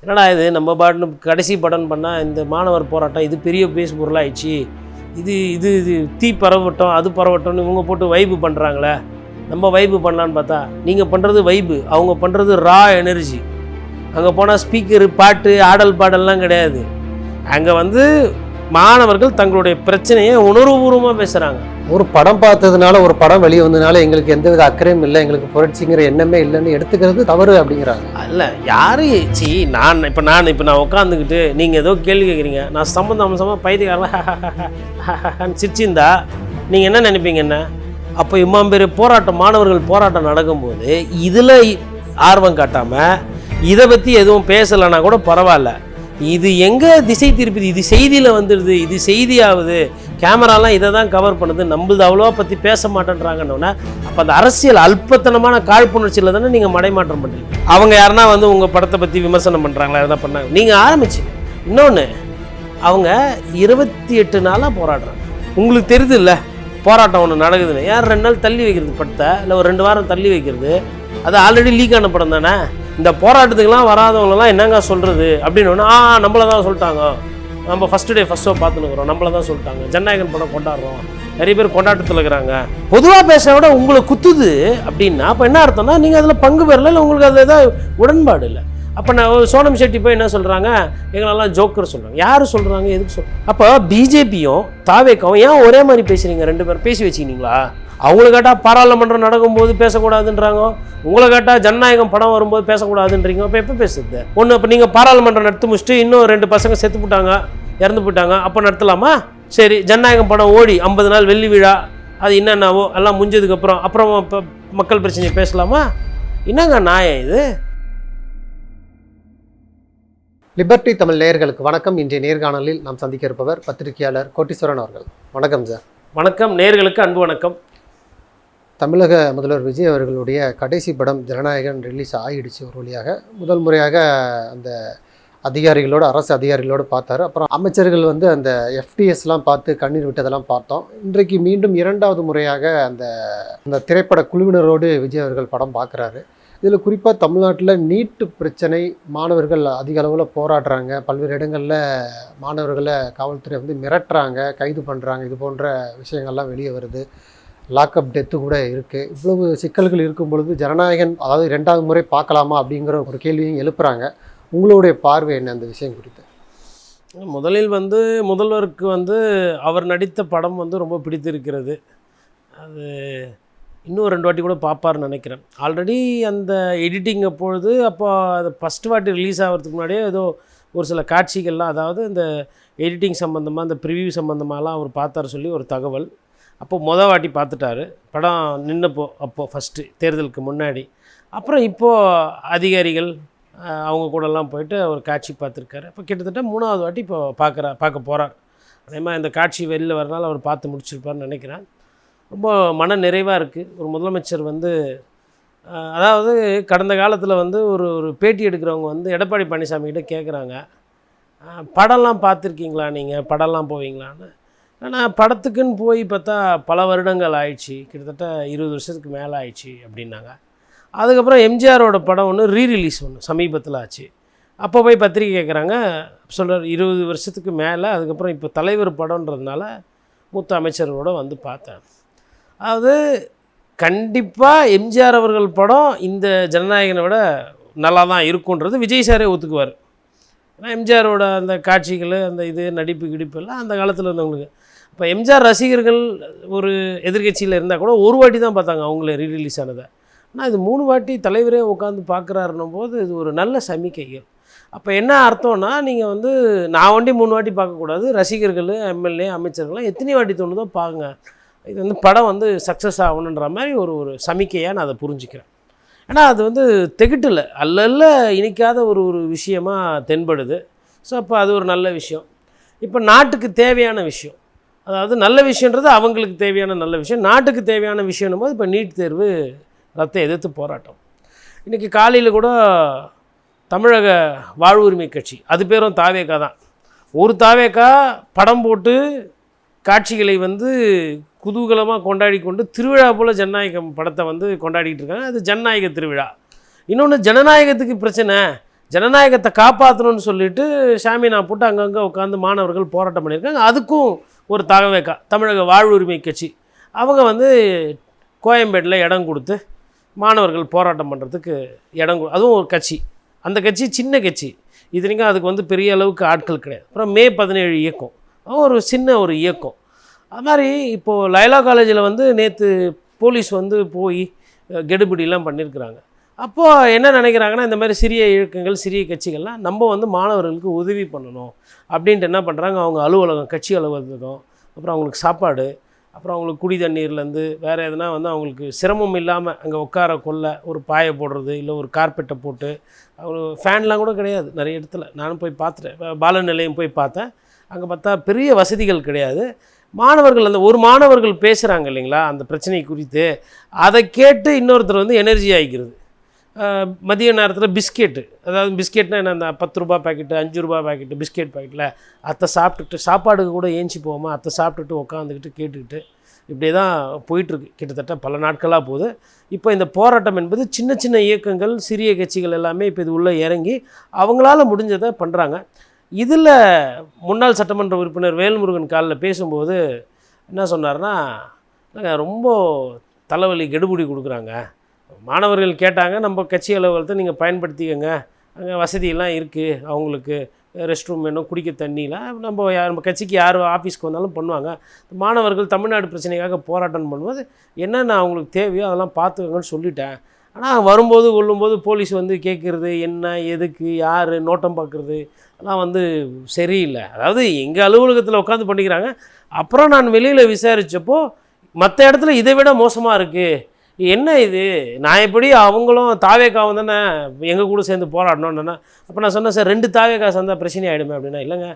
என்னடா இது நம்ம பாட்டு கடைசி படம் பண்ணால் இந்த மாணவர் போராட்டம் இது பெரிய பேசு பொருளாகிடுச்சு, இது இது இது தீ பரவட்டும் அது பரவட்டம்னு இவங்க போட்டு வைப்பு பண்ணுறாங்களே, நம்ம வைப்பு பண்ணலான்னு பார்த்தா நீங்கள் பண்ணுறது வைப்பு, அவங்க பண்ணுறது ரா எனர்ஜி. அங்கே போனால் ஸ்பீக்கரு பாட்டு ஆடல் பாடல்லாம் கிடையாது. அங்கே மாணவர்கள் தங்களுடைய பிரச்சனையை உணர்வுபூர்வமாக பேசுகிறாங்க. ஒரு படம் பார்த்ததுனால, ஒரு படம் வெளியே வந்ததுனால எங்களுக்கு எந்தவித அக்கறையும் இல்லை, எங்களுக்கு புரட்சிங்கிற எண்ணமே இல்லைன்னு எடுத்துக்கிறது தவறு அப்படிங்கிறாங்க. இல்லை யாரு நான் உட்காந்துக்கிட்டு நீங்கள் ஏதோ கேள்வி கேட்குறீங்க, நான் சம்மந்தமாக பைத்தியக்காரன் சிரிச்சிருந்தா நீங்கள் என்ன நினைப்பீங்க? என்ன அப்போ இம்மாம் பேர் போராட்டம், மாணவர்கள் போராட்டம் நடக்கும்போது இதில் ஆர்வம் காட்டாமல் இதை பற்றி எதுவும் பேசலைன்னா கூட பரவாயில்ல. இது எங்கே திசை திருப்பிது? இது செய்தியில் வந்துடுது, இது செய்தியாகுது, கேமராலாம் இதை தான் கவர் பண்ணுது, நம்மளது அவ்வளோவா பற்றி பேச மாட்டேன்றாங்கன்னொன்னா அப்போ அந்த அரசியல் அல்பத்தனமான காழ்ப்புணர்ச்சியில் தானே நீங்கள் மடைமாற்றம் பண்ணுறீங்க. அவங்க யாருன்னா உங்கள் படத்தை பற்றி விமர்சனம் பண்ணுறாங்களா, எதாவது பண்ணாங்க, நீங்கள் ஆரம்பிச்சு. இன்னொன்று, அவங்க 28 நாளாக போராடுறாங்க. உங்களுக்கு தெரியுது இல்லை போராட்டம் ஒன்று நடக்குதுன்னு. யார் 2 நாள் தள்ளி வைக்கிறது படத்தை, இல்லை ஒரு 2 வாரம் தள்ளி வைக்கிறது? அது ஆல்ரெடி லீக் ஆன படம் தானே. இந்த போராட்டத்துக்கெலாம் வராதவங்களெலாம் என்னங்க சொல்கிறது அப்படின்னு நம்மளை தான் சொல்லிட்டாங்க, நம்ம ஃபஸ்ட்டு ஷோ பார்த்துன்னுக்குறோம், நம்மளை தான் சொல்லிட்டாங்க, ஜனநாயகன் படம் கொண்டாடுறோம், நிறைய பேர் கொண்டாட்டத்தில் இருக்கிறாங்க, பொதுவாக பேச விட உங்களை குத்துது அப்படின்னா அப்போ என்ன அர்த்தம்னா நீங்கள் அதில் பங்கு பெறல, இல்லை உங்களுக்கு அதில் ஏதாவது உடன்பாடு இல்லை. அப்போ நான் சோனம் ஷெட்டி போய் என்ன சொல்கிறாங்க, எங்களெல்லாம் ஜோக்கர் சொல்கிறாங்க. யார் சொல்கிறாங்க, எதுக்கு சொல்கிறாங்க? அப்போ பிஜேபியும் தாவேக்காவும் ஏன் ஒரே மாதிரி பேசுகிறீங்க? 2 பேரும் பேசி வச்சுக்கினீங்களா? அவங்கள கேட்டால் பாராளுமன்றம் நடக்கும்போது பேசக்கூடாதுன்றாங்க, உங்களை கேட்டால் ஜனநாயகம் படம் வரும்போது பேசக்கூடாதுன்றீங்க. அப்போ எப்போ பேசுறது? ஒன்று, இப்போ நீங்கள் பாராளுமன்றம் நடத்தி முடிச்சுட்டு இன்னும் 2 பசங்க செத்து போட்டாங்க, இறந்து போயிட்டாங்க, அப்போ நடத்தலாமா? சரி, ஜனநாயகம் படம் ஓடி 50 நாள் வெள்ளி விழா அது என்னென்னாவோ எல்லாம் முடிஞ்சதுக்கப்புறம் அப்புறம் இப்போ மக்கள் பிரச்சனையை பேசலாமா? என்னங்க நியாயம் இது? லிபர்டி தமிழ் நேயர்களுக்கு வணக்கம். இன்றைய நேர்காணலில் நாம் சந்திக்க இருப்பவர் பத்திரிகையாளர் கோட்டீஸ்வரன் அவர்கள். வணக்கம் சார். வணக்கம். நேயர்களுக்கு அன்பு வணக்கம். தமிழக முதல்வர் விஜய் அவர்களுடைய கடைசி படம் ஜனநாயகன் ரிலீஸ் ஆகிடுச்சு. ஒரு வழியாக முதல் முறையாக அந்த அதிகாரிகளோடு, அரசு அதிகாரிகளோடு பார்த்தாரு. அப்புறம் அமைச்சர்கள் அந்த எஃப்டிஎஸ்லாம் பார்த்து கண்ணீர் விட்டதெல்லாம் பார்த்தோம். இன்றைக்கு மீண்டும் 2வது முறையாக அந்த திரைப்பட குழுவினரோடு விஜய் அவர்கள் படம் பார்க்குறாரு. இதில் குறிப்பாக தமிழ்நாட்டில் நீட்டு பிரச்சனை, மாணவர்கள் அதிக அளவில் போராடுறாங்க, பல்வேறு இடங்களில் மாணவர்களை காவல்துறை மிரட்டுறாங்க, கைது பண்ணுறாங்க, இது போன்ற விஷயங்கள்லாம் வெளியே வருது. லாக்அப் டெத்து கூட இருக்குது. இவ்வளவு சிக்கல்கள் இருக்கும் பொழுது ஜனநாயகன் அதாவது 2வது முறை பார்க்கலாமா அப்படிங்கிற ஒரு கேள்வியும் எழுப்புறாங்க. உங்களுடைய பார்வை என்ன அந்த விஷயம் குறித்து? முதலில் முதல்வருக்கு அவர் நடித்த படம் ரொம்ப பிடித்திருக்கிறது. அது இன்னும் 2 வாட்டி கூட பார்ப்பார்னு நினைக்கிறேன். ஆல்ரெடி அந்த எடிட்டிங் அப்பொழுது அப்போ அது ஃபஸ்ட்டு வாட்டி ரிலீஸ் ஆகிறதுக்கு முன்னாடியே ஏதோ ஒரு சில காட்சிகள்லாம், அதாவது இந்த எடிட்டிங் சம்மந்தமாக, இந்த ப்ரிவியூ சம்மந்தமாகலாம் அவர் பார்த்தார் சொல்லி ஒரு தகவல். அப்போது வாட்டி பார்த்துட்டாரு, படம் நின்னப்போ, அப்போது ஃபஸ்ட்டு தேர்தலுக்கு முன்னாடி. அப்புறம் இப்போது அதிகாரிகள் அவங்க கூடலாம் போயிட்டு ஒரு காட்சி பார்த்துருக்காரு. இப்போ கிட்டத்தட்ட 3வது வாட்டி இப்போ பார்க்க போகிறார். அதே மாதிரி இந்த காட்சி வெளியில் வரனால அவர் பார்த்து முடிச்சிருப்பார்னு நினைக்கிறேன். ரொம்ப மன நிறைவாக இருக்குது. ஒரு முதலமைச்சர் அதாவது கடந்த காலத்தில் ஒரு பேட்டி எடுக்கிறவங்க எடப்பாடி பழனிசாமி கிட்ட கேட்குறாங்க, படம்லாம் பார்த்துருக்கீங்களா, நீங்கள் படம்லாம் போவீங்களான்னு. ஆனால் படத்துக்குன்னு போய் பார்த்தா பல வருடங்கள் ஆயிடுச்சு, கிட்டத்தட்ட 20 வருஷத்துக்கு மேலே ஆயிடுச்சு அப்படின்னாங்க. அதுக்கப்புறம் எம்ஜிஆரோட படம் ஒன்று ரீரிலீஸ் சமீபத்தில் ஆச்சு. அப்போ போய் பத்திரிக்கை கேட்குறாங்க, சொல்கிறார் 20 வருஷத்துக்கு மேலே. அதுக்கப்புறம் இப்போ தலைவர் படம்ன்றதுனால மூத்த அமைச்சர்களோடு பார்த்தேன். அதாவது கண்டிப்பாக எம்ஜிஆர் அவர்கள் படம் இந்த ஜனநாயகனை விட நல்லா தான் இருக்குன்றது விஜய் சாரே ஒத்துக்குவார். ஏன்னா எம்ஜிஆரோட அந்த காட்சிகள், அந்த நடிப்பு கிடிப்பெல்லாம் அந்த காலத்தில் இருந்தவங்களுக்கு. இப்போ எம்ஜிஆர் ரசிகர்கள் ஒரு எதிர்கட்சியில் இருந்தால் கூட ஒரு வாட்டி தான் பார்த்தாங்க அவங்களே ரீரிலீஸ் ஆனதை. ஆனால் இது 3 வாட்டி தலைவரே உட்காந்து பார்க்குறாருன்னும் போது இது ஒரு நல்ல சமிக்கைகள். அப்போ என்ன அர்த்தம்னா, நீங்கள் நான் 3 வாட்டி பார்க்கக்கூடாது, ரசிகர்கள், எம்எல்ஏ, அமைச்சர்கள்லாம் எத்தனை வாட்டி தோணுதோ பாருங்க, இது படம் சக்ஸஸ் ஆகணுன்ற மாதிரி ஒரு சமிக்கையாக நான் அதை புரிஞ்சுக்கிறேன். ஏன்னா அது திகட்டலை, அல்ல இனிக்காத ஒரு விஷயமாக தென்படுது. ஸோ அப்போ அது ஒரு நல்ல விஷயம். இப்போ நாட்டுக்கு தேவையான விஷயம், அதாவது நல்ல விஷயன்றது அவங்களுக்கு தேவையான நல்ல விஷயம், நாட்டுக்கு தேவையான விஷயம்னும் போது இப்போ நீட் தேர்வு ரத்தை எதிர்த்து போராட்டம். இன்றைக்கி காலையில் கூட தமிழக வாழ்வுரிமை கட்சி, அது பேரும் தாவேக்கா தான், ஒரு தாவேக்கா படம் போட்டு காட்சிகளை குதூகலமாக கொண்டாடி கொண்டு திருவிழா போல் ஜனநாயகம் படத்தை கொண்டாடிக்கிட்டு இருக்காங்க. அது ஜனநாயக திருவிழா. இன்னொன்று, ஜனநாயகத்துக்கு பிரச்சனை, ஜனநாயகத்தை காப்பாற்றணும்னு சொல்லிட்டு ஷாமினா போட்டு அங்கங்கே உட்காந்து மாணவர்கள் போராட்டம் பண்ணியிருக்காங்க. அதுக்கும் ஒரு தகவேக்கா தமிழக வாழ்வுரிமை கட்சி அவங்க வந்து கோயம்பேட்டில் இடம் கொடுத்து மாணவர்கள் போராட்டம் பண்ணுறதுக்கு அதுவும் ஒரு கட்சி. அந்த கட்சி சின்ன கட்சி, இத்தனைக்கும் அதுக்கு வந்து பெரிய அளவுக்கு ஆட்கள் கிடையாது. அப்புறம் மே 17 இயக்கம் ஒரு சின்ன ஒரு இயக்கம். அது மாதிரி இப்போது லைலா காலேஜில் வந்து நேற்று போலீஸ் வந்து போய் கெடுபிடிலாம் பண்ணியிருக்கிறாங்க. அப்போது என்ன நினைக்கிறாங்கன்னா, இந்த மாதிரி சிறிய இயக்கங்கள் சிறிய கட்சிகள்லாம் நம்ம வந்து மாணவர்களுக்கு உதவி பண்ணணும் அப்படின்ட்டு என்ன பண்ணுறாங்க, அவங்க அலுவலகம் கட்சி அலுவலகம், அப்புறம் அவங்களுக்கு சாப்பாடு, அப்புறம் அவங்களுக்கு குடி தண்ணீர்லேருந்து வேறு எதுனா வந்து அவங்களுக்கு சிரமம் இல்லாமல் அங்கே உட்கார கொள்ள ஒரு பாயை போடுறது, இல்லை ஒரு கார்பெட்டை போட்டு, ஒரு ஃபேன்லாம் கூட கிடையாது நிறைய இடத்துல. நானும் போய் பார்த்துட்டேன், பால நிலையம் போய் பார்த்தேன். அங்கே பார்த்தா பெரிய வசதிகள் கிடையாது. மாணவர்கள் அந்த ஒரு மாணவர்கள் பேசுகிறாங்க இல்லைங்களா அந்த பிரச்சனை குறித்து, அதை கேட்டு இன்னொருத்தர் வந்து எனர்ஜி ஆகிக்கிறது. மதிய நேரத்தில் பிஸ்கெட்டு, அதாவது பிஸ்கெட்னால் என்ன, அந்த 10 ரூபா பாக்கெட்டு 5 ரூபா பாக்கெட்டு பிஸ்கெட் பாக்கெட்டில் அத்தை சாப்பிட்டுட்டு சாப்பாடுக்கு கூட ஏஞ்சி போகாமல் அத்தை சாப்பிட்டுட்டு உட்காந்துக்கிட்டு கேட்டுக்கிட்டு இப்படி தான் போயிட்டுருக்கு. கிட்டத்தட்ட பல நாட்களாக போகுது. இப்போ இந்த போராட்டம் என்பது சின்ன சின்ன இயக்கங்கள் சிறிய கட்சிகள் எல்லாமே இப்போ இது உள்ளே இறங்கி அவங்களால முடிஞ்சதை பண்ணுறாங்க. இதில் முன்னாள் சட்டமன்ற உறுப்பினர் வேல்முருகன் காலில் பேசும்போது என்ன சொன்னார்னா, ரொம்ப தலைவலி கெடுபிடி கொடுக்குறாங்க, மாணவர்கள் கேட்டாங்க, நம்ம கட்சி அலுவலகத்தை நீங்கள் பயன்படுத்திக்கங்க, அங்கே வசதியெல்லாம் இருக்குது, அவங்களுக்கு ரெஸ்ட் ரூம் வேணும், குடிக்க தண்ணிலாம் நம்ம கட்சிக்கு யார் ஆஃபீஸ்க்கு வந்தாலும் பண்ணுவாங்க. மாணவர்கள் தமிழ்நாடு பிரச்சனைக்காக போராட்டம் பண்ணும்போது என்னென்ன அவங்களுக்கு தேவையோ அதெல்லாம் பார்த்துக்கங்கன்னு சொல்லிட்டேன். ஆனால் வரும்போது கொள்ளும்போது போலீஸ் வந்து கேட்குறது என்ன எதுக்கு யார் நோட்டம் பார்க்குறது அதெல்லாம் வந்து சரியில்லை. அதாவது எங்கள் அலுவலகத்தில் உட்காந்து பண்ணிக்கிறாங்க. அப்புறம் நான் வெளியில் விசாரித்தப்போ மற்ற இடத்துல இதை விட மோசமாக இருக்குது, என்ன இது, நான் எப்படி அவங்களும் தாவேக்காவும் தானே எங்கள் கூட சேர்ந்து போராடணும்னா. அப்போ நான் சொன்னேன், சார் 2 தாவேக்கா சேர்ந்தால் பிரச்சனை ஆகிடுமே அப்படின்னா. இல்லைங்க,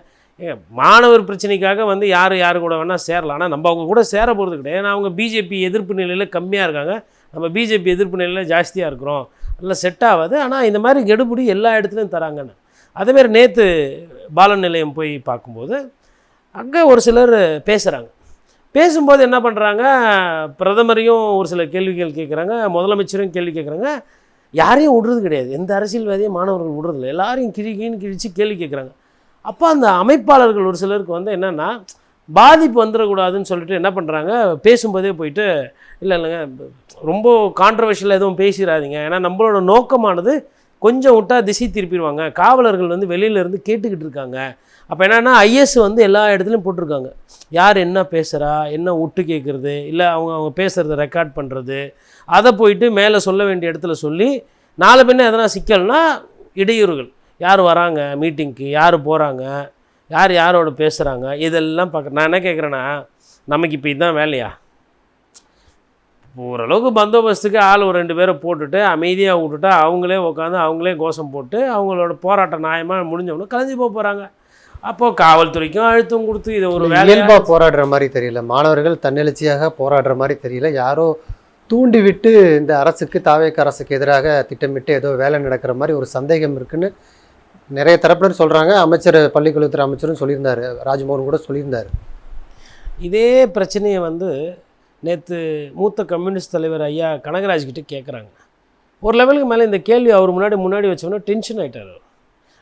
மாணவர் பிரச்சனைக்காக வந்து யார் கூட வேணால் சேரலாம், ஆனால் நம்ம அவங்க கூட சேர போகிறது கிடையாது. ஏன்னா அவங்க பிஜேபி எதிர்ப்பு நிலையில் கம்மியாக இருக்காங்க, நம்ம பிஜேபி எதிர்ப்பு நிலையில் ஜாஸ்தியாக இருக்கிறோம், நல்லா செட் ஆகாது. ஆனால் இந்த மாதிரி கெடுபிடி எல்லா இடத்துலையும் தராங்கன்னு. அதேமாரி நேற்று பாலன் நிலையம் போய் பார்க்கும்போது அங்கே ஒரு சிலர் பேசுகிறாங்க. பேசும்போது என்ன பண்ணுறாங்க, பிரதமரையும் ஒரு சில கேள்விகள் கேட்குறாங்க, முதலமைச்சரும் கேள்வி கேட்குறாங்க. யாரையும் விடுறது கிடையாது, எந்த அரசியல்வாதியும் மாணவர்கள் விடுறதில்ல, எல்லாரையும் கிழிச்சு கேள்வி கேட்குறாங்க. அப்போ அந்த அமைப்பாளர்கள் ஒரு சிலருக்கு வந்து என்னென்னா பாதிப்பு வந்துடக்கூடாதுன்னு சொல்லிட்டு என்ன பண்ணுறாங்க, பேசும்போதே போயிட்டு இல்லைங்க ரொம்ப கான்ட்ரவர்ஷியலாக எதுவும் பேசிடாதீங்க, ஏன்னா நம்மளோட நோக்கமானது கொஞ்சம் விட்டால் திசை திருப்பிடுவாங்க, காவலர்கள் வந்து வெளியிலேருந்து கேட்டுக்கிட்டு இருக்காங்க. அப்போ என்னென்னா ஐஎஸ் வந்து எல்லா இடத்துலையும் போட்டிருக்காங்க, யார் என்ன பேசுகிறா, என்ன விட்டு கேட்குறது, இல்லை அவங்க பேசுகிறத ரெக்கார்ட் பண்ணுறது, அதை போயிட்டு மேலே சொல்ல வேண்டிய இடத்துல சொல்லி 4 பின்ன எதனா சிக்கல்னா இடையூறுகள், யார் வராங்க மீட்டிங்க்கு, யார் போகிறாங்க, யாரோட பேசுகிறாங்க, இதெல்லாம் பார்க்க. நான் என்ன கேட்குறேன்னா, நமக்கு இப்போ இதுதான் வேலையா? ஓரளவுக்கு பந்தோபஸ்துக்கு ஆள் ஒரு 2 பேரை போட்டுட்டு அமைதியாக விட்டுட்டா அவங்களே உட்காந்து அவங்களே கோஷம் போட்டு அவங்களோட போராட்டம் நியாயமாக முடிஞ்சவொன்னு கலைஞ்சி போகிறாங்க. அப்போது காவல்துறைக்கும் அழுத்தம் கொடுத்து இதை ஒரு இயல்பாக போராடுற மாதிரி தெரியல, மாணவர்கள் தன்னெழுச்சியாக போராடுற மாதிரி தெரியல, யாரோ தூண்டி விட்டு இந்த அரசுக்கு தாவேக்க அரசுக்கு எதிராக திட்டமிட்டு ஏதோ வேலை நடக்கிற மாதிரி ஒரு சந்தேகம் இருக்குன்னு நிறைய தரப்பினர் சொல்கிறாங்க. அமைச்சர் பள்ளிக்கல்வித்துறை அமைச்சரும் சொல்லியிருந்தார், ராஜ்மோகன் கூட சொல்லியிருந்தார். இதே பிரச்சனையை வந்து நேற்று மூத்த கம்யூனிஸ்ட் தலைவர் ஐயா கனகராஜ்கிட்ட கேட்குறாங்க. ஒரு லெவலுக்கு மேலே இந்த கேள்வி அவர் முன்னாடி வச்சோன்னா டென்ஷன் ஆகிட்டார்.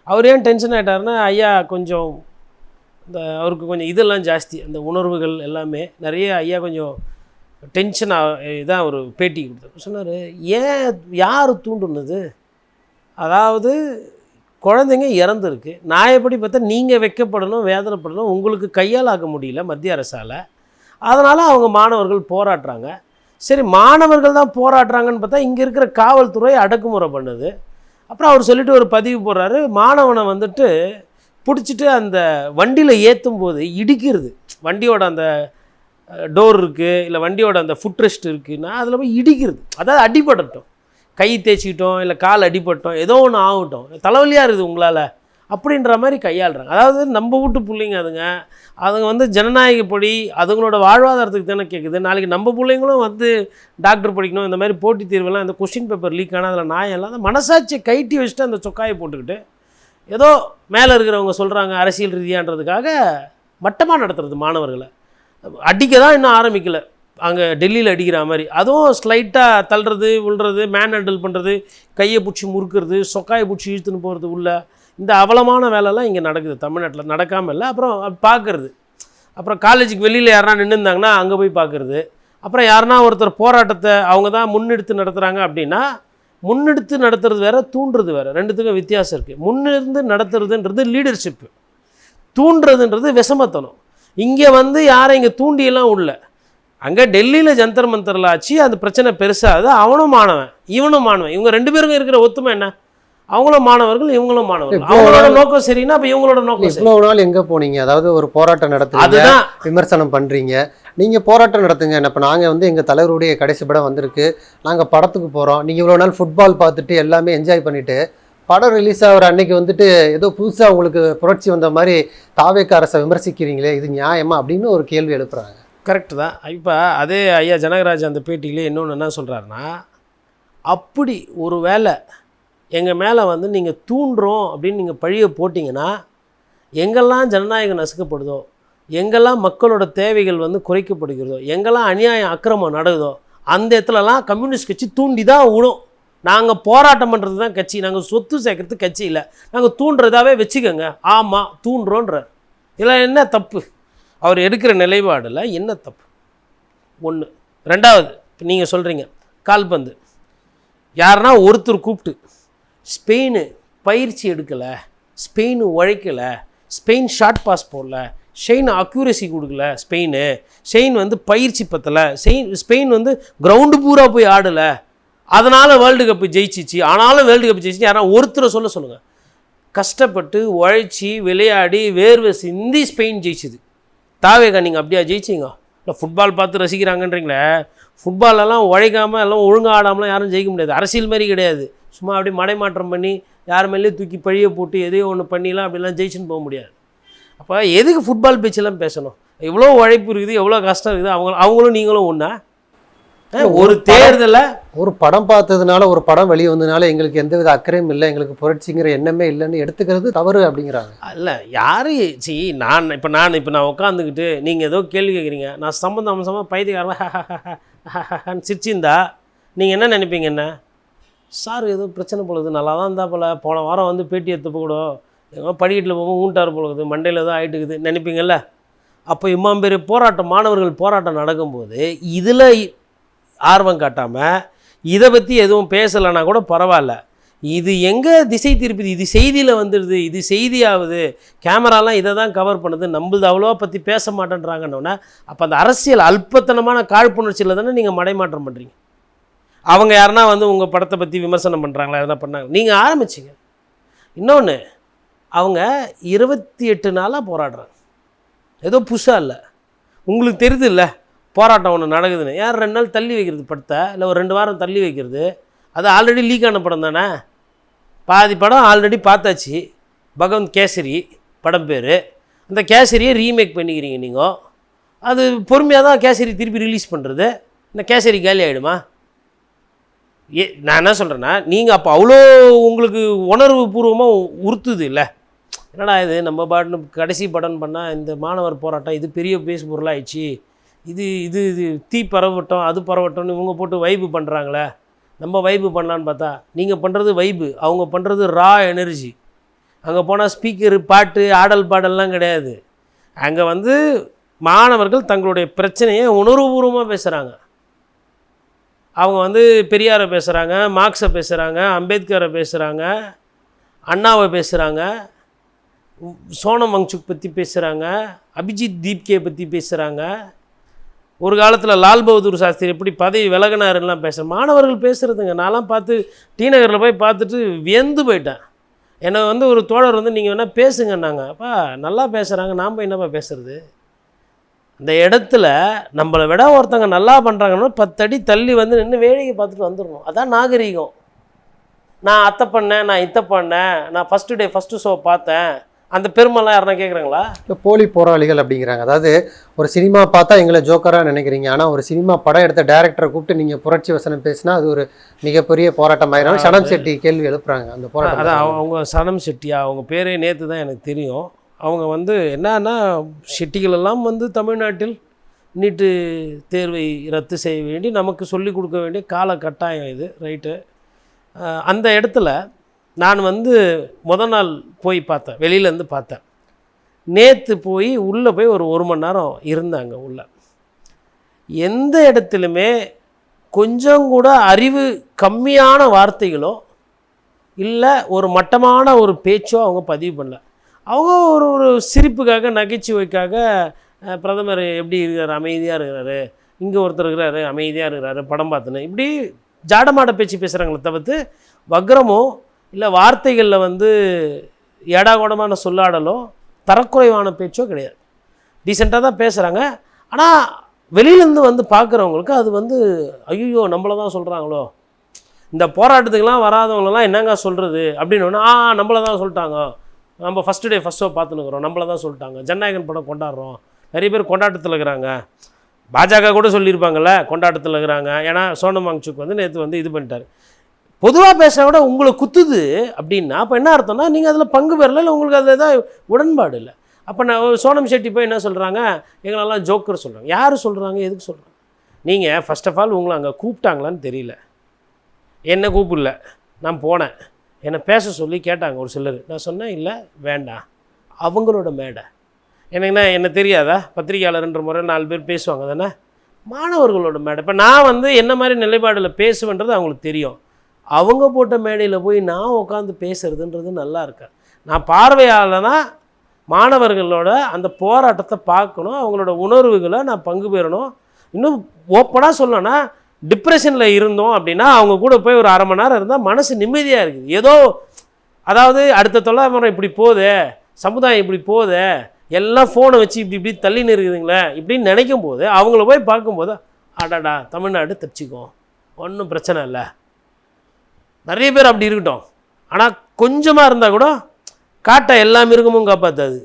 அவர் ஏன் டென்ஷன் ஆகிட்டாருன்னா, ஐயா கொஞ்சம் இந்த அவருக்கு கொஞ்சம் இதெல்லாம் ஜாஸ்தி, அந்த உணர்வுகள் எல்லாமே நிறைய. ஐயா கொஞ்சம் டென்ஷனாக இதான் ஒரு பேட்டி கொடுத்தார். சொன்னார், ஏன் யார் தூண்டுனது, அதாவது குழந்தைங்க இறந்துருக்கு, நான் எப்படி பார்த்தா நீங்கள் வைக்கப்படணும் வேதனைப்படணும், உங்களுக்கு கையால் ஆக்க முடியல மத்திய அரசால், அதனால் அவங்க மாணவர்கள் போராடுறாங்க. சரி, மாணவர்கள் தான் போராடுறாங்கன்னு பார்த்தா இங்கே இருக்கிற காவல்துறை அடக்குமுறை பண்ணுது. அப்புறம் அவர் சொல்லிட்டு ஒரு பதிவு போடுறாரு, மாணவனை வந்துட்டு பிடிச்சிட்டு அந்த வண்டியில் ஏற்றும் போது இடிக்கிறது, வண்டியோட அந்த டோர் இருக்குது இல்லை வண்டியோட அந்த ஃபுட் ரெஸ்ட் இருக்குன்னா அதில் போய் இடிக்கிறது, அதாவது அடிபடட்டும், கை தேய்ச்சிக்கிட்டோம் இல்லை கால் அடிபட்டோம் ஏதோ ஒன்று ஆகட்டும், தலைவலியாக இருக்குது உங்களால் அப்படின்ற மாதிரி கையாளுறாங்க. அதாவது நம்ம வீட்டு பிள்ளைங்க அதுங்க வந்து ஜனநாயகப்படி அதுங்களோட வாழ்வாதாரத்துக்கு தானே கேட்குது. நாளைக்கு நம்ம பிள்ளைங்களும் வந்து டாக்டர் படிக்கணும், இந்த மாதிரி போட்டித் தேர்வெல்லாம் இந்த கொஸ்டின் பேப்பர் லீக் ஆனால் அதில் நாயெல்லாம் அந்த மனசாட்சியை கைட்டி வச்சுட்டு அந்த சொக்காயை போட்டுக்கிட்டு ஏதோ மேலே இருக்கிறவங்க சொல்கிறாங்க அரசியல் ரீதியான்றதுக்காக மட்டமாக நடத்துறது, மாணவர்களை அடிக்க தான் இன்னும் ஆரம்பிக்கலை, அங்கே டெல்லியில் அடிக்கிற மாதிரி, அதுவும் ஸ்லைட்டாக தள்ளுறது விழுறது, மேன் ஹேண்டில் பண்ணுறது, கையை பிடிச்சி முறுக்கிறது, சொக்காயை பிடிச்சி இழுத்துன்னு போகிறது உள்ள, இந்த அவலமான வேலைலாம் இங்கே நடக்குது தமிழ்நாட்டில். நடக்காமல் இல்லை. அப்புறம் பார்க்குறது, அப்புறம் காலேஜுக்கு வெளியில் யாருனா நின்றுருந்தாங்கன்னா அங்கே போய் பார்க்குறது, அப்புறம் யாருனா ஒருத்தர் போராட்டத்தை அவங்க தான் முன்னெடுத்து நடத்துகிறாங்க அப்படின்னா, முன்னெடுத்து நடத்துறது வேறு, தூண்டுறது வேறு, ரெண்டுத்துக்கும் வித்தியாசம் இருக்குது. முன்னிருந்து நடத்துறதுன்றது லீடர்ஷிப்பு, தூண்டுறதுன்றது விஷமத்தனம். இங்கே வந்து யாரை இங்கே தூண்டியெல்லாம் உள்ள, அங்கே டெல்லியில் ஜந்தர் மந்தரில் ஆச்சு, அந்த பிரச்சனை பெருசாகுது. அவனும் மாணவன் இவனும் மாணவன், இவங்க ரெண்டு பேருக்கும் இருக்கிற ஒத்துமை என்ன? அவங்களும் மாணவர்கள் இவங்களும் மாணவர்கள். அவங்களோட நோக்கம் சரின்னா அப்போ இவங்களோட நோக்கம் சரி. இவ்வளோ நாள் எங்கே போனீங்க? அதாவது ஒரு போராட்டம் நடத்துறீங்க, அதுதான் விமர்சனம் பண்ணுறீங்க, நீங்கள் போராட்டம் நடத்துங்க. இப்போ நாங்கள் வந்து எங்கள் தலைவருடைய கடைசி படம் வந்திருக்கு, நாங்கள் படத்துக்கு போகிறோம், நீங்கள் இவ்வளோ நாள் ஃபுட்பால் பார்த்துட்டு எல்லாமே என்ஜாய் பண்ணிவிட்டு படம் ரிலீஸ் ஆகிற அன்னைக்கு வந்துட்டு ஏதோ புதுசாக உங்களுக்கு புரட்சி வந்த மாதிரி தாவேக அரசை விமர்சிக்கிறீங்களே, இது நியாயமா அப்படின்னு ஒரு கேள்வி எழுப்புறாங்க. கரெக்டு தான். இப்போ அதே ஐயா ஜனகராஜ் அந்த பேட்டியிலே இன்னொன்று என்ன சொல்கிறாருன்னா, அப்படி ஒரு வேளை எங்கள் மேலே வந்து நீங்கள் தூண்டுறோம் அப்படின்னு நீங்கள் பழியை போட்டிங்கன்னா, எங்கெல்லாம் ஜனநாயகம் நசுக்கப்படுதோ, எங்கெல்லாம் மக்களோட தேவைகள் வந்து குறைக்கப்படுகிறதோ, எங்கெல்லாம் அநியாயம் அக்கிரமம் நடக்குதோ, அந்த இடத்துலலாம் கம்யூனிஸ்ட் கட்சி தூண்டி தான் விடும். நாங்கள் போராட்டம் பண்ணுறது தான் கட்சி, நாங்கள் சொத்து சேர்க்கறது கட்சி இல்லை, நாங்கள் தூண்டுறதாவே வச்சுக்கோங்க. ஆமாம், தூண்டுறோன்றார். இதில் என்ன தப்பு? அவர் எடுக்கிற நிலைப்பாடில் என்ன தப்பு? ஒன்று. ரெண்டாவது, நீங்கள் சொல்கிறீங்க கால்பந்து, யாருன்னா ஒருத்தர் கூப்பிட்டு ஸ்பெயின் பயிற்சி எடுக்கலை, ஸ்பெயின் உழைக்கலை, ஸ்பெயின் ஷார்ட் பாஸ் போடல, ஸ்பெயின் அக்யூரசி கொடுக்கல, ஸ்பெயின் வந்து பயிற்சி பத்தலை, ஸ்பெயின் வந்து கிரவுண்டு பூரா போய் ஆடலை, அதனால் வேர்ல்டு கப்பு ஜெயிச்சிச்சு, ஆனாலும் வேர்ல்டு கப்பு ஜெயிச்சிச்சு யாரா ஒருத்தரை சொல்லுங்கள். கஷ்டப்பட்டு உழைச்சி விளையாடி வேர்வை சிந்தி ஸ்பெயின் ஜெயிச்சுது. தாவேகா நீங்கள் அப்படியா ஜெயிச்சிங்க? இல்லை ஃபுட்பால் பார்த்து ரசிக்கிறாங்கன்றீங்களே, ஃபுட்பாலெல்லாம் உழைக்காமல் எல்லாம் ஒழுங்காக ஆடாமலாம் யாரும் ஜெயிக்க முடியாது. அரசியல் மாதிரி கிடையாது, சும்மா அப்படியே மடைமாற்றம் பண்ணி யார் மேலேயும் தூக்கி பழியை போட்டு எதையோ ஒன்று பண்ணிலாம் அப்படிலாம் ஜெயிச்சுன்னு போக முடியாது. அப்போ எதுக்கு ஃபுட்பால் பேச்செல்லாம் பேசணும்? எவ்வளோ உழைப்பு இருக்குது, எவ்வளோ கஷ்டம் இருக்குது. அவங்களும் நீங்களும் ஒன்றா? ஒரு தேர்தலை ஒரு படம் பார்த்ததுனால, ஒரு படம் வெளியே வந்ததுனால எங்களுக்கு எந்தவித அக்கறையும் இல்லை, எங்களுக்கு புரட்சிங்கிற எண்ணமே இல்லைன்னு எடுத்துக்கிறது தவறு அப்படிங்கிறாங்க. இல்லை யார் நான் உட்காந்துக்கிட்டு நீங்கள் ஏதோ கேள்வி கேட்குறீங்க, நான் சம்மந்தமாக பைத்தியக்காரன் சிரிச்சிருந்தா நீங்கள் என்ன நினைப்பீங்க? என்ன சார் ஏதோ பிரச்சனை போலுது, நல்லா தான் இருந்தால் போல், போன வாரம் வந்து பேட்டி எடுத்தப்போ கூட ஏதோ படிக்கட்டில் போகும்போது ஊண்டார் போலுது, மண்டையில் ஏதோ ஆகிட்டுக்குது நினைப்பீங்கள்ல. அப்போ இம்மாம் பெரிய போராட்டம், மாணவர்கள் போராட்டம் நடக்கும்போது இதில் ஆர்வம் காட்டாமல் இதை பற்றி எதுவும் பேசலைன்னா கூட பரவாயில்ல. இது எங்கே திசை திருப்பிது? இது செய்தியில் வந்துடுது, இது செய்தியாகுது, கேமராலாம் இதை தான் கவர் பண்ணுது, நம்மளது அவ்வளோவா பற்றி பேச மாட்டேன்றாங்கன்னொன்னே அப்போ அந்த அரசியல் அல்பத்தனமான காழ்ப்புணர்ச்சியில் தானே நீங்கள் மடைமாற்றம் பண்ணுறீங்க. அவங்க யாருன்னா வந்து உங்கள் படத்தை பற்றி விமர்சனம் பண்ணுறாங்களா, எதனா பண்ணாங்க, நீங்கள் ஆரம்பிச்சிங்க. இன்னொன்று, அவங்க 28 நாளாக போராடுறாங்க, ஏதோ புதுசாக இல்லை. உங்களுக்கு தெரியுது இல்லை போராட்டம் ஒன்று நடக்குதுன்னு. யார் 2 நாள் தள்ளி வைக்கிறது படத்தை, இல்லை ஒரு 2 வாரம் தள்ளி வைக்கிறது? அது ஆல்ரெடி லீக் ஆன படம் தானே. பாதி படம் ஆல்ரெடி பார்த்தாச்சு. பகவந்த் கேசரி படம் பேர். அந்த கேசரியை ரீமேக் பண்ணிக்கிறீங்க நீங்கள். அது பொறுமையாக தான் கேசரி திருப்பி ரிலீஸ் பண்ணுறது. இந்த கேசரி காலி ஆகிடுமா? நான் என்ன சொல்கிறேன்னா, நீங்கள் அப்போ அவ்வளோ உங்களுக்கு உணர்வு பூர்வமாக உறுத்துது இல்லை? என்னடா இது நம்ம பாட்டு கடைசி படம் பண்ணால் இந்த மாணவர் போராட்டம் இது பெரிய பேசு பொருளாகிடுச்சு, இது இது இது தீ பரவட்டும் அது பரவட்டம்னு இவங்க போட்டு வைப்பு பண்ணுறாங்களே, நம்ம வைப்பு பண்ணலான்னு பார்த்தா நீங்கள் பண்ணுறது வைப்பு, அவங்க பண்ணுறது ரா எனர்ஜி. அங்கே போனால் ஸ்பீக்கரு பாட்டு ஆடல் பாடல்லாம் கிடையாது. அங்கே வந்து மாணவர்கள் தங்களுடைய பிரச்சனையை உணர்வுபூர்வமாக பேசுகிறாங்க. அவங்க வந்து பெரியாரை பேசுகிறாங்க, மார்க்ஸை பேசுகிறாங்க, அம்பேத்கரை பேசுகிறாங்க, அண்ணாவை பேசுகிறாங்க, சோனம் வங்சுக் பற்றி பேசுகிறாங்க, அபிஜித் தீப்கே பற்றி பேசுகிறாங்க. ஒரு காலத்தில் லால் பகதூர் சாஸ்திரி எப்படி பதவி விலகினாருலாம் பேசுகிறேன். மாணவர்கள் பேசுகிறதுங்க. நான்லாம் பார்த்து டி நகரில் போய் பார்த்துட்டு வியந்து போயிட்டேன். என்னை வந்து ஒரு தோழர் வந்து நீங்கள் வேணால் பேசுங்கன்னாங்க. அப்பா நல்லா பேசுகிறாங்க, நாம் போய் என்னப்பா பேசுகிறது? அந்த இடத்துல நம்மளை விட ஒருத்தங்க நல்லா பண்ணுறாங்கன்னா 10 அடி தள்ளி வந்து நின்று வேடிக்கை பார்த்துட்டு வந்துடணும். அதான் நாகரீகம். நான் அத்தை பண்ணேன், நான் இத்தை பண்ணேன், நான் ஃபஸ்ட்டு ஷோ பார்த்தேன், அந்த பெருமைலாம் யாருன்னா கேட்குறாங்களா? இப்போ போலி போராளிகள் அப்படிங்கிறாங்க. அதாவது ஒரு சினிமா பார்த்தா எங்களை ஜோக்கராக நினைக்கிறீங்க, ஆனால் ஒரு சினிமா படம் எடுத்த டைரக்டரை கூப்பிட்டு நீங்கள் புரட்சி வசனம் பேசினா அது ஒரு மிகப்பெரிய போராட்டம் ஆயிரம். சனம் செட்டி கேள்வி எழுப்புறாங்க அந்த போராட்டம். அதான் அவங்க சனம் செட்டியா, அவங்க பேரே நேற்று தான் எனக்கு தெரியும். அவங்க வந்து என்னன்னா, செட்டிகள் எல்லாம் வந்து தமிழ்நாட்டில் நீட்டு தேர்வை ரத்து செய்ய வேண்டி நமக்கு சொல்லிக் கொடுக்க வேண்டிய கால கட்டாயம் இது, ரைட்டு. அந்த இடத்துல நான் வந்து நாள் போய் பார்த்தேன், வெளியிலேருந்து பார்த்தேன். நேற்று போய் உள்ளே போய் ஒரு மணி நேரம் இருந்தாங்க. உள்ள எந்த இடத்துலையுமே கொஞ்சம் கூட அறிவு கம்மியான வார்த்தைகளோ இல்லை ஒரு மட்டமான ஒரு பேச்சோ அவங்க பதிவு பண்ணல. அவங்க ஒரு சிரிப்புக்காக நகைச்சுவைக்காக பிரதமர் எப்படி இருக்கிறார், அமைதியாக இருக்கிறாரு, இங்கே ஒருத்தர் இருக்கிறாரு அமைதியாக இருக்கிறாரு, படம் பார்த்துன்னு இப்படி ஜாடமாட பேச்சு பேசுகிறாங்களே தவிர்த்து வக்ரமோ இல்லை வார்த்தைகளில் வந்து ஏடாகோடமான சொல்லாடலோ தரக்குறைவான பேச்சோ கிடையாது. டீசெண்டாக தான் பேசுகிறாங்க. ஆனால் வெளியிலேருந்து வந்து பார்க்குறவங்களுக்கு அது வந்து ஐயோ நம்மளை தான் சொல்கிறாங்களோ, இந்த போராட்டத்துக்கெலாம் வராதவங்களெலாம் என்னங்க சொல்கிறது அப்படின்னு நம்மளை தான் சொல்லிட்டாங்க, நம்ம ஃபஸ்ட்டு டே ஃபஸ்ட் ஷோ பார்த்துன்னுக்குறோம், நம்மளை தான் சொல்லிட்டாங்க, ஜனநாயகன் படம் கொண்டாடுறோம், நிறைய பேர் கொண்டாட்டத்தில் இருக்கிறாங்க, பாஜக கூட சொல்லியிருப்பாங்கள்ல கொண்டாட்டத்தில் இருக்கிறாங்க. ஏன்னா சோனம் வாங்சுக் வந்து நேற்று வந்து இது பண்ணிட்டார். பொதுவாக பேச விட உங்களை குத்துது அப்படின்னா அப்போ என்ன அர்த்தம்னா நீங்கள் அதில் பங்கு பெறல, இல்லை உங்களுக்கு அதில் தான் உடன்பாடு இல்லை. அப்போ நான் சோனம் ஷெட்டி போய் என்ன சொல்கிறாங்க, எங்களெல்லாம் ஜோக்கர் சொல்கிறாங்க. யார் சொல்கிறாங்க, எதுக்கு சொல்கிறாங்க? நீங்கள் ஃபர்ஸ்ட் ஆஃப் ஆல் உங்களை அங்கே கூப்பிட்டாங்களான்னு தெரியல, என்ன கூப்பிடல, நான் போனேன், என்னை பேச சொல்லி கேட்டாங்க ஒரு சிலர். நான் சொன்னேன் இல்லை வேண்டாம், அவங்களோட மேடை எனக்குன்னா என்ன தெரியாதா, பத்திரிகையாளர்ன்ற முறையில் 4 பேர் பேசுவாங்க தானே, மாணவர்களோட மேடை. இப்போ நான் வந்து என்ன மாதிரி நிலைப்பாடில் பேசுவேன்றது அவங்களுக்கு தெரியும். அவங்க போட்ட மேடையில் போய் நான் உட்காந்து பேசுகிறதுன்றது நல்லா இருக்கா? நான் பார்வையாளனா மாணவர்களோட அந்த போராட்டத்தை பார்க்கணும், அவங்களோட உணர்வுகளை நான் பங்கு பெறணும். இன்னும் ஓப்பனாக சொல்லணும்னா டிப்ரெஷனில் இருந்தோம் அப்படின்னா அவங்க கூட போய் ஒரு 1/2 மணி நேரம் இருந்தால் மனசு நிம்மதியாக இருக்குது. ஏதோ அதாவது அடுத்த தலைமுறை இப்படி போதே, சமுதாயம் இப்படி போதே, எல்லாம் ஃபோனை வச்சு இப்படி தள்ளின்னு இருக்குதுங்களே இப்படின்னு நினைக்கும் போது அவங்கள போய் பார்க்கும்போது அடாடா தமிழ்நாடு தப்பிச்சிக்கும், ஒன்றும் பிரச்சனை இல்லை. நிறைய பேர் அப்படி இருக்கட்டும், ஆனால் கொஞ்சமாக இருந்தால் கூட காட்டை எல்லா மிருகமும் காப்பாற்றாது.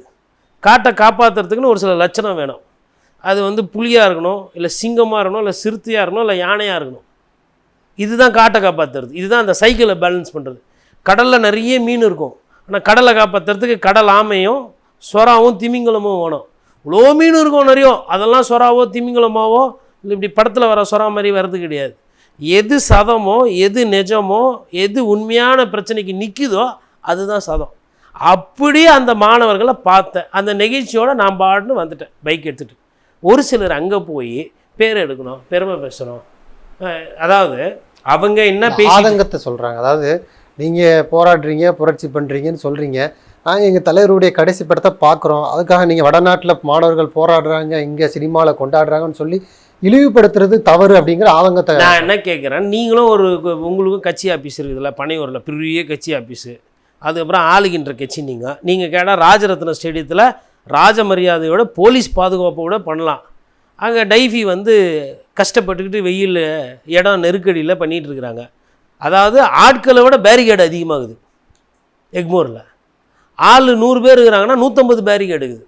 காட்டை காப்பாற்றுறதுக்குன்னு ஒரு சில லட்சணம் வேணும். அது வந்து புலியாக இருக்கணும், இல்லை சிங்கமாக இருக்கணும், இல்லை சிறுத்தையாக இருக்கணும், இல்லை யானையாக இருக்கணும். இதுதான் காட்டை காப்பாற்றுறது. இதுதான் அந்த சைக்கிளை பேலன்ஸ் பண்ணுறது. கடலில் நிறைய மீன் இருக்கும், ஆனால் கடலை காப்பாற்றுறதுக்கு கடல் ஆமையும் சொராவும் திமிங்கலமும் வேணும். இவ்வளோ மீன் இருக்கும் நிறைய, அதெல்லாம் சொராவோ திமிங்கலமாவோ இல்லை இப்படி படத்தில் வர சொரா மாதிரி வர்றது கிடையாது. எது சதமோ, எது நிஜமோ, எது உண்மையான பிரச்சனைக்கு நிற்குதோ அதுதான் சதம். அப்படியே அந்த மாணவர்களை பார்த்தேன். அந்த நிகழ்ச்சியோடு நான் பாட்டுன்னு வந்துட்டேன் பைக் எடுத்துகிட்டு. ஒரு சிலர் அங்கே போய் பேர் எடுக்கணும், பெருமை பேசணும். அதாவது அவங்க என்ன ஆதங்கத்தை சொல்கிறாங்க. அதாவது நீங்கள் போராடுறீங்க, புரட்சி பண்ணுறீங்கன்னு சொல்கிறீங்க, நாங்கள் எங்கள் தலைவருடைய கடைசி படத்தை பார்க்குறோம், அதுக்காக நீங்கள் வடநாட்டில் மாணவர்கள் போராடுறாங்க, இங்கே சினிமாவில் கொண்டாடுறாங்கன்னு சொல்லி இழிவுபடுத்துறது தவறு அப்படிங்கிற ஆதங்கத்தை நான் என்ன கேட்குறேன். நீங்களும் உங்களுக்கும் கட்சி ஆஃபீஸ் இருக்குதுல்ல, பனையூரில் பெரிய கட்சி ஆஃபீஸு, அதுக்கப்புறம் ஆளுகின்ற கட்சி. நீங்கள் கேட்டால் ராஜரத்ன ஸ்டேடியத்தில் ராஜ மரியாதையோட போலீஸ் பாதுகாப்போட பண்ணலாம். அங்கே டைஃபி வந்து கஷ்டப்பட்டுக்கிட்டு வெயில் இடம் நெருக்கடியில் பண்ணிகிட்டு இருக்கிறாங்க. அதாவது ஆட்களை விட பேரிகேடு அதிகமாகுது. எக்மோரில் ஆள் 100 பேர் இருக்கிறாங்கன்னா 150 பேரிகேடு இருக்குது.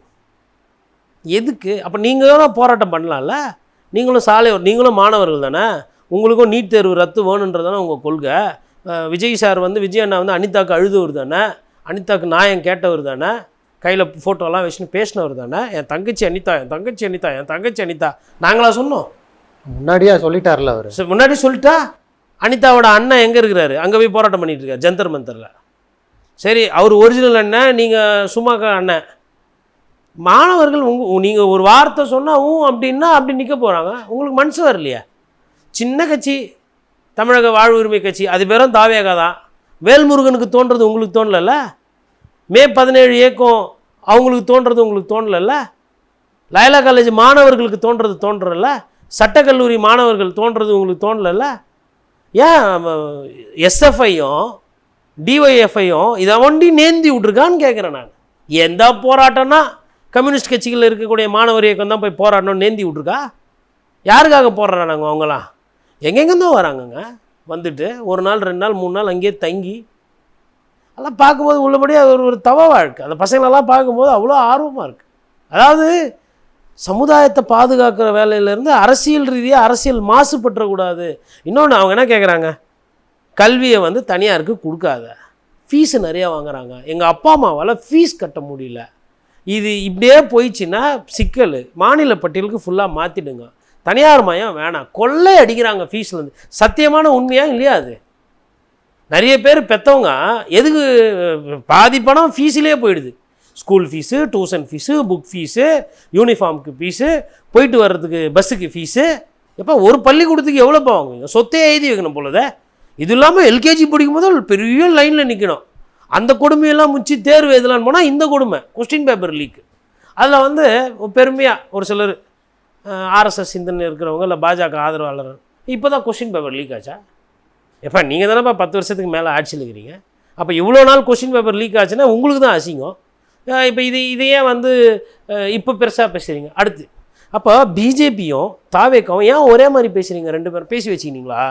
எதுக்கு? அப்போ நீங்களும் போராட்டம் பண்ணலாம்ல. நீங்களும் மாணவர்கள் தானே, உங்களுக்கும் நீட் தேர்வு ரத்து வேணுன்றது தானே உங்கள் கொள்கை. விஜய் சார் வந்து விஜய் அண்ணா வந்து அனிதாவுக்கு அழுதவர் தானே, அனிதாவுக்கு நியாயம் கேட்டவர் தானே, கையில் ஃபோட்டோலாம் வச்சுன்னு பேசினவர் தானே. என் தங்கச்சி அனிதா, என் தங்கச்சி அனிதா, என் தங்கச்சி அனிதா நாங்களா சொன்னோம்? முன்னாடியே சொல்லிட்டார்ல அவர். முன்னாடி சொல்லிட்டா. அனிதாவோட அண்ணன் எங்கே இருக்கிறாரு? அங்கே போய் போராட்டம் பண்ணிட்டு இருக்காரு ஜந்தர் மந்தரில். சரி, அவர் ஒரிஜினல் அண்ணன், நீங்கள் சும்மாக்கா அண்ணன். மாணவர்கள் நீங்கள் ஒரு வார்த்தை சொன்னால் அப்படின்னா அப்படி நிற்க போகிறாங்க. உங்களுக்கு மனசு வரலையா? சின்ன கட்சி தமிழக வாழ்வு உரிமை கட்சி, அது பேரும் தாவேகா தான். வேல்முருகனுக்கு தோன்றது உங்களுக்கு தோணலைல்ல? மே 17 இயக்கம் அவங்களுக்கு தோன்றது உங்களுக்கு தோணலைல்ல? லயலா காலேஜ் மாணவர்களுக்கு தோன்றதில்ல? சட்டக்கல்லூரி மாணவர்கள் தோன்றது உங்களுக்கு தோணலைல்ல? ஏன் எஸ்எஃப்ஐயும் டிஒய்எஃப்ஐயும் இதை ஒண்டி நேந்தி விட்ருக்கான்னு கேட்குறேன் நான். எந்த போராட்டம்னா கம்யூனிஸ்ட் கட்சிகளில் இருக்கக்கூடிய மாணவர் இயக்கம் தான் போய் போராடணும் நேந்தி விட்ருக்கா? யாருக்காக போராடுறாங்க? அவங்களாம் எங்கெங்கேருந்தோ வராங்கங்க. வந்துட்டு 1 நாள் 2 நாள் 3 நாள் அங்கேயே தங்கி அதெல்லாம் பார்க்கும்போது உள்ளபடியே ஒரு தவ வாழ்க்கை. அந்த பசங்களெல்லாம் பார்க்கும்போது அவ்வளோ ஆர்வமாக இருக்குது. அதாவது சமுதாயத்தை பாதுகாக்கிற வேலையிலேருந்து அரசியல் ரீதியாக அரசியல் மாசுபற்றக்கூடாது. இன்னொன்று அவங்க என்ன கேட்குறாங்க, கல்வியை வந்து தனியாருக்கு கொடுக்காத, ஃபீஸு நிறையா வாங்குறாங்க, எங்கள் அப்பா அம்மாவால் ஃபீஸ் கட்ட முடியல, இது இப்படியே போயிடுச்சுன்னா சிக்கல். மாநில பட்டியலுக்கு ஃபுல்லாக மாற்றிடுங்க. தனியார் மயம் வேணாம். கொள்ளை அடிக்கிறாங்க ஃபீஸ்லேருந்து. சத்தியமான உண்மையாக இல்லையா? அது நிறைய பேர் பெற்றவங்க எதுக்கு பாதி பணம் ஃபீஸிலே போயிடுது. School fees, tuition fees, book fees, யூனிஃபார்முக்கு ஃபீஸு, போயிட்டு வர்றதுக்கு பஸ்ஸுக்கு ஃபீஸு. எப்போ ஒரு பள்ளிக்கூடத்துக்கு எவ்வளோப்பா வாங்குவீங்க? சொத்தே எழுதி வைக்கணும் போலத. இது இல்லாமல் எல்கேஜி படிக்கும்போது பெரிய லைனில் நிற்கணும். அந்த கொடுமையெல்லாம் முடிச்சு தேர்வு எதுலான்னு போனால் இந்த கொடுமை கொஸ்டின் பேப்பர் லீக்கு. அதில் வந்து பெருமையாக ஒரு சிலர் ஆர்எஸ்எஸ் சிந்தனை இருக்கிறவங்க இல்லை பாஜக ஆதரவாளர் இப்போ தான் கொஸ்டின் பேப்பர் லீக் ஆச்சா? எப்போ நீங்கள் தானேப்பா 10 வருஷத்துக்கு மேலே ஆட்சியில் இருக்கிறீங்க. அப்போ இவ்வளோ நாள் கொஸ்டின் பேப்பர் லீக் ஆச்சுன்னா உங்களுக்கு தான் அசிங்கம். இப்போ இதையே வந்து இப்போ பெருசாக பேசுகிறீங்க. அடுத்து அப்போ பிஜேபியும் தாவேக்காவும் ஏன் ஒரே மாதிரி பேசுகிறீங்க? 2 பேரும் பேசி வச்சுக்கினீங்களா?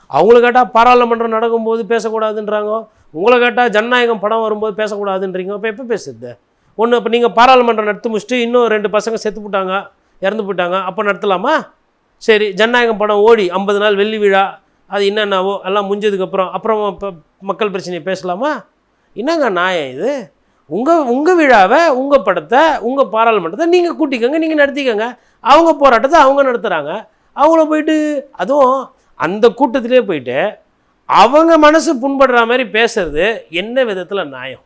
அவங்கள கேட்டால் பாராளுமன்றம் நடக்கும்போது பேசக்கூடாதுன்றாங்க, உங்களை கேட்டால் ஜனநாயகம் படம் வரும்போது பேசக்கூடாதுன்றீங்க. அப்போ எப்போ பேசுறது? ஒன்று இப்போ நீங்கள் பாராளுமன்றம் நடத்தி முடிச்சுட்டு இன்னும் 2 பசங்க செத்து போட்டாங்க, இறந்து போயிட்டாங்க, அப்போ நடத்தலாமா? சரி, ஜனநாயகம் படம் ஓடி 50 நாள் வெள்ளி விழா அது என்னென்னாவோ எல்லாம் முடிஞ்சதுக்கப்புறம் அப்புறம் இப்போ மக்கள் பிரச்சனையை பேசலாமா? என்னங்க நியாயம் இது? உங்கள் விழாவை, உங்கள் படத்தை, உங்கள் பாராளுமன்றத்தை நீங்கள் கூட்டிக்கோங்க, நீங்கள் நடத்திக்கோங்க. அவங்க போராட்டத்தை அவங்க நடத்துகிறாங்க. அவங்கள போயிட்டு அதுவும் அந்த கூட்டத்திலே போயிட்டு அவங்க மனசு புண்படுற மாதிரி பேசுறது என்ன விதத்தில் நியாயம்?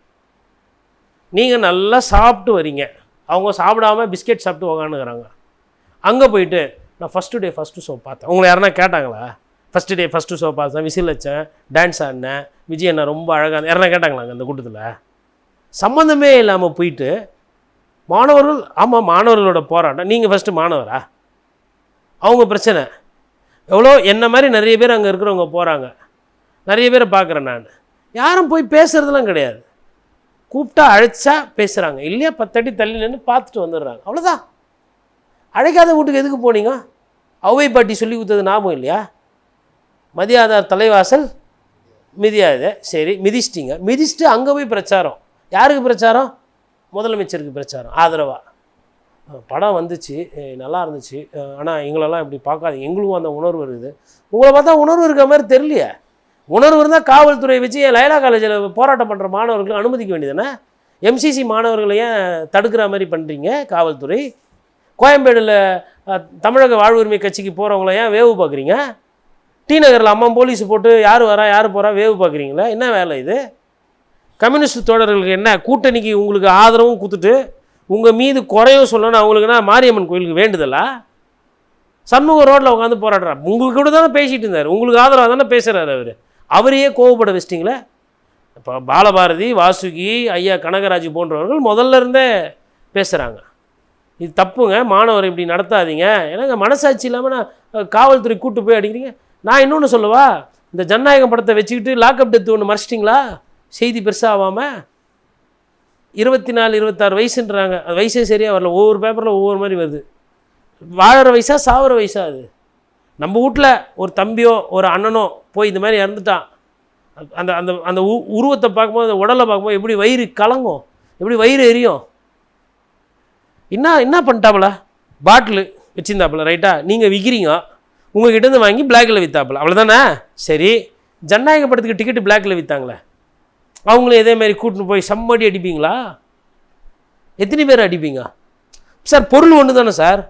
நீங்கள் நல்லா சாப்பிட்டு வரீங்க, அவங்க சாப்பிடாம பிஸ்கெட் சாப்பிட்டு உக்காந்துக்கிறாங்க. அங்கே போயிட்டு நான் ஃபஸ்ட்டு ஷோ பார்த்தேன். உங்களை யாருன்னா கேட்டாங்களா? ஃபஸ்ட்டு ஷோ பார்த்தேன், விசில் வச்சேன், டான்ஸ் ஆடினேன், விஜய் என்ன ரொம்ப அழகாக யாருன்னா கேட்டாங்களாங்க அந்த கூட்டத்தில்? சம்மந்தமே இல்லாமல் போயிட்டு மாணவர்கள், ஆமாம் மாணவர்களோட போராட்டம். நீங்கள் ஃபஸ்ட்டு மாணவரா? அவங்க பிரச்சனை எவ்வளோ என்ன மாதிரி நிறைய பேர் அங்கே இருக்கிறவங்க போகிறாங்க, நிறைய பேரை பார்க்குறேன் நான். யாரும் போய் பேசுகிறதுலாம் கிடையாது. கூப்பிட்டா அழைச்சா பேசுகிறாங்க, இல்லையா 10 அடி தள்ளி நின்று பார்த்துட்டு வந்துடுறாங்க, அவ்வளோதான். அழைக்காத வீட்டுக்கு எதுக்கு போனீங்க? அவ்வை பாட்டி சொல்லி கொடுத்தது ஞாபகம் இல்லையா? மதியாதார் தலைவாசல் மிதியாத. சரி, மிதிச்சிட்டிங்க. மிதிச்சுட்டு அங்கே போய் பிரச்சாரம். யாருக்கு பிரச்சாரம்? முதலமைச்சருக்கு பிரச்சாரம் ஆதரவாக. படம் வந்துச்சு, நல்லா இருந்துச்சு, ஆனால் எங்களெல்லாம் இப்படி பார்க்காதீங்க, எங்களுக்கும் அந்த உணர்வு இருக்குது. உங்களை பார்த்தா உணர்வு இருக்கிற மாதிரி தெரியலையே. உணர்வு இருந்தால் காவல்துறை வச்சு லைலா காலேஜில் போராட்டம் பண்ணுற மாணவர்களுக்கு அனுமதிக்க வேண்டியதுதானே? எம்சிசி மாணவர்களை ஏன் தடுக்கிற மாதிரி பண்ணுறீங்க காவல்துறை? கோயம்பேடில் தமிழக வாழ்வுரிமை கட்சிக்கு போகிறவங்கள ஏன் வேவு பார்க்குறீங்க? டி நகரில் அம்மா போலீஸ் போட்டு யார் வரா யார் போகிறா வேவு பார்க்குறீங்களா? என்ன வேலை இது? கம்யூனிஸ்ட் தோழர்களுக்கு என்ன கூட்டணிக்கு உங்களுக்கு ஆதரவும் கொடுத்துட்டு உங்கள் மீது குறையும் சொல்லணும். அவங்களுக்குன்னா மாரியம்மன் கோயிலுக்கு வேண்டுதலா? சண்முக ரோட்டில் உட்காந்து போராடுறார். உங்களுக்கு கூட தானே பேசிகிட்டு இருந்தார், உங்களுக்கு ஆதரவாக தானே பேசுகிறார். அவரையே கோவப்பட வச்சிட்டிங்களே. இப்போ பாலபாரதி, வாசுகி, ஐயா கனகராஜ் போன்றவர்கள் முதல்ல இருந்தே பேசுகிறாங்க. இது தப்புங்க, மாணவர் இப்படி நடத்தாதீங்க. ஏன்னாங்க மனசாட்சி இல்லாமல் நான் காவல்துறை கூட்டு போய் அடிக்கிறீங்க. நான் இன்னொன்று சொல்லவா? இந்த ஜனநாயகம் படத்தை வச்சுக்கிட்டு லாக்அப் டெத்து ஒன்று மறைச்சிட்டிங்களா? செய்தி பெருசாக ஆகாமல் 24, 26 வயசுன்றாங்க. அது வயசே சரியாக வரல. ஒவ்வொரு பேப்பரில் ஒவ்வொரு மாதிரி வருது. வாழற வயசா சாவர வயசா? அது நம்ம வீட்டில் ஒரு தம்பியோ ஒரு அண்ணனோ போய் இந்த மாதிரி இறந்துட்டான், அந்த அந்த அந்த உருவத்தை பார்க்கும்போது, அந்த உடலை பார்க்கும்போது எப்படி வயிறு கலங்கும், எப்படி வயிறு எரியும். என்ன பண்ணிட்டாப்புல? பாட்டில் வச்சுருந்தாப்புல, ரைட்டா? நீங்கள் விற்கிறீங்க, உங்கள்கிட்டேருந்து வாங்கி பிளாக்கில் விற்றாப்புல, அவ்வளோதானே? சரி, ஜனநாயக படத்துக்கு டிக்கெட்டு பிளாக்கில் விற்றாங்களே, அவங்களும் இதேமாரி கூட்டின்னு போய் செம்மடி அடிப்பீங்களா? எத்தனை பேர் அடிப்பீங்க சார்? பொருள் ஒன்று தானே சார்.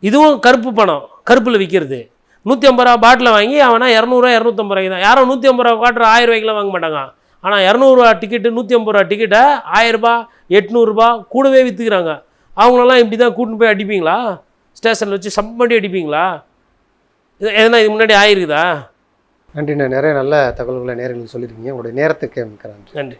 இதுவும் கருப்பு பணம், கருப்பில் விற்கிறது. 150 ரூபா பாட்டில் வாங்கி அவனா 200 250 ரூபாய்க்கு தான். யாரும் 150 ரூபா காட்டுற 1000 ரூபாய்க்குலாம் வாங்க மாட்டாங்க. ஆனால் 200 ரூபா டிக்கெட்டு, 150 ரூபா டிக்கெட்டை 1000 ரூபா 800 ரூபா கூடவே விற்றுக்கிறாங்க. அவங்களெல்லாம் இப்படி தான் கூட்டின்னு போய் அடிப்பீங்களா? ஸ்டேஷனில் வச்சு செம்மடி அடிப்பீங்களா? எதனா இது முன்னாடி ஆயிருக்குதா? நன்றி. நிறைய நல்ல தகவல்களை நேர்களுக்கு சொல்லியிருக்கீங்க. உங்களுடைய நேரத்துக்கு மிக்க நன்றி. நன்றி.